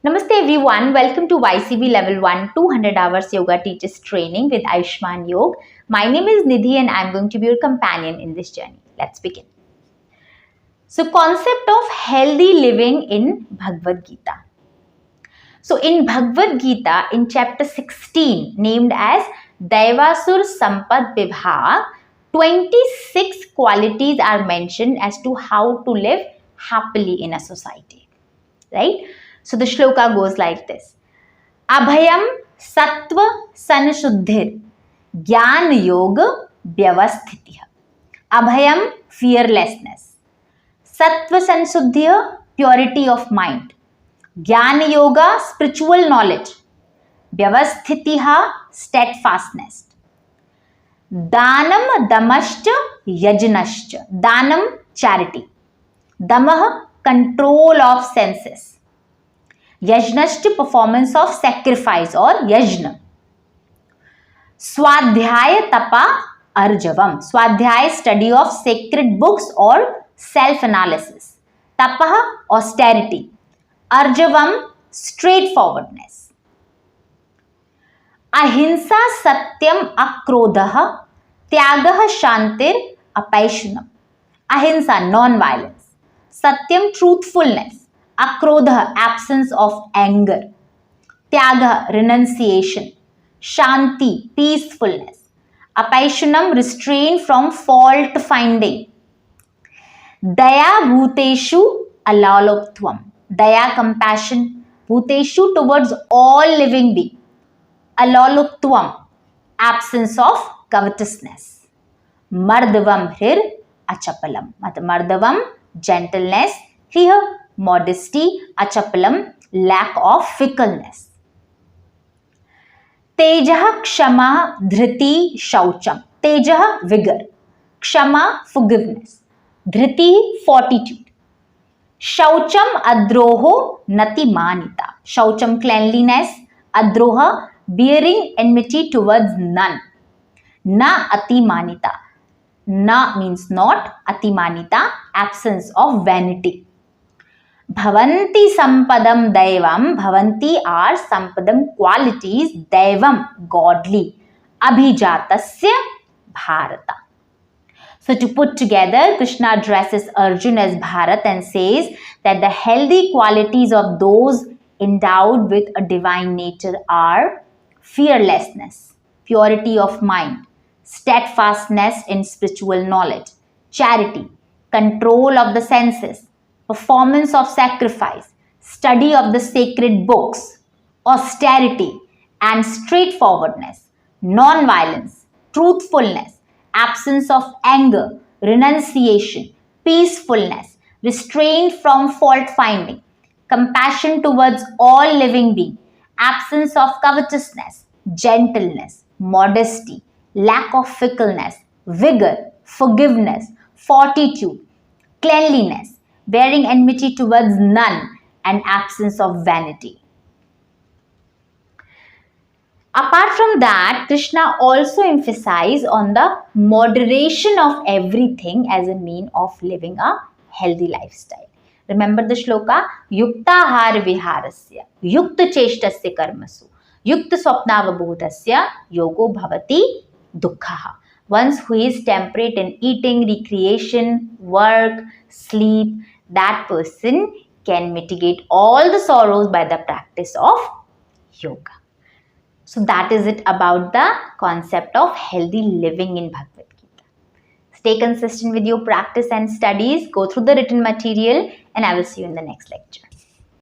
Namaste everyone, welcome to YCB Level 1 200 Hours Yoga Teachers Training with Ayushman Yog. My name is Nidhi and I'm going to be your companion in this journey. Let's begin. So, concept of healthy living in Bhagavad Gita. So, in Bhagavad Gita, in chapter 16, named as Daivasur Sampad Vibhag, 26 qualities are mentioned as to how to live happily in a society. Right? So the shloka goes like this. Abhayam sattva sanashuddhir jnana yoga vyavasthitih. Abhayam, fearlessness. Sattva sanashuddhir, purity of mind. Jnana yoga, spiritual knowledge. Vyavasthitih, steadfastness. Danam damashcha yajnashcha. Danam, charity. Damah, control of senses. Yajnashcha, performance of sacrifice or yajna. Swadhyaya tapa arjavam. Swadhyaya, study of sacred books or self-analysis. Tapaha, austerity. Arjavam, straightforwardness. Ahimsa satyam akrodha tyagah shantir apaishunam. Ahimsa, non-violence. Satyam, truthfulness. Akrodha, absence of anger. Tyaga, renunciation. Shanti, peacefulness. Apaishunam, restraint from fault finding. Daya bhuteshu alaloptvam. Daya, compassion. Bhuteshu, towards all living beings. Alaloptvam, absence of covetousness. Mardavam hrir achapalam. Mardavam, gentleness. Here, modesty, achapalam, lack of fickleness. Tejah kshama dhriti shaucham. Tejah, vigor. Kshama, forgiveness. Dhriti, fortitude. Shaucham adroho nati manita. Shaucham, cleanliness. Adroha, bearing enmity towards none. Na ati manita. Na means not. Ati manita, absence of vanity. Bhavanti sampadam daivam. Bhavanti are sampadam, qualities. Daivam, godly. Abhijatasya bharata. So to put together, Krishna addresses Arjuna as Bharat and says that the healthy qualities of those endowed with a divine nature are fearlessness, purity of mind, steadfastness in spiritual knowledge, charity, control of the senses, performance of sacrifice, study of the sacred books, austerity and straightforwardness, non-violence, truthfulness, absence of anger, renunciation, peacefulness, restraint from fault-finding, compassion towards all living beings, absence of covetousness, gentleness, modesty, lack of fickleness, vigor, forgiveness, fortitude, cleanliness, bearing enmity towards none, and absence of vanity. Apart from that, Krishna also emphasized on the moderation of everything as a mean of living a healthy lifestyle. Remember the shloka? Yuktahar viharasya, yukta cheshtasya karmasu, yukta swapnavabodhasya, yogo bhavati dukkhaha. One who is temperate in eating, recreation, work, sleep, that person can mitigate all the sorrows by the practice of yoga. So that is it about the concept of healthy living in Bhagavad Gita. Stay consistent with your practice and studies. Go through the written material and I will see you in the next lecture.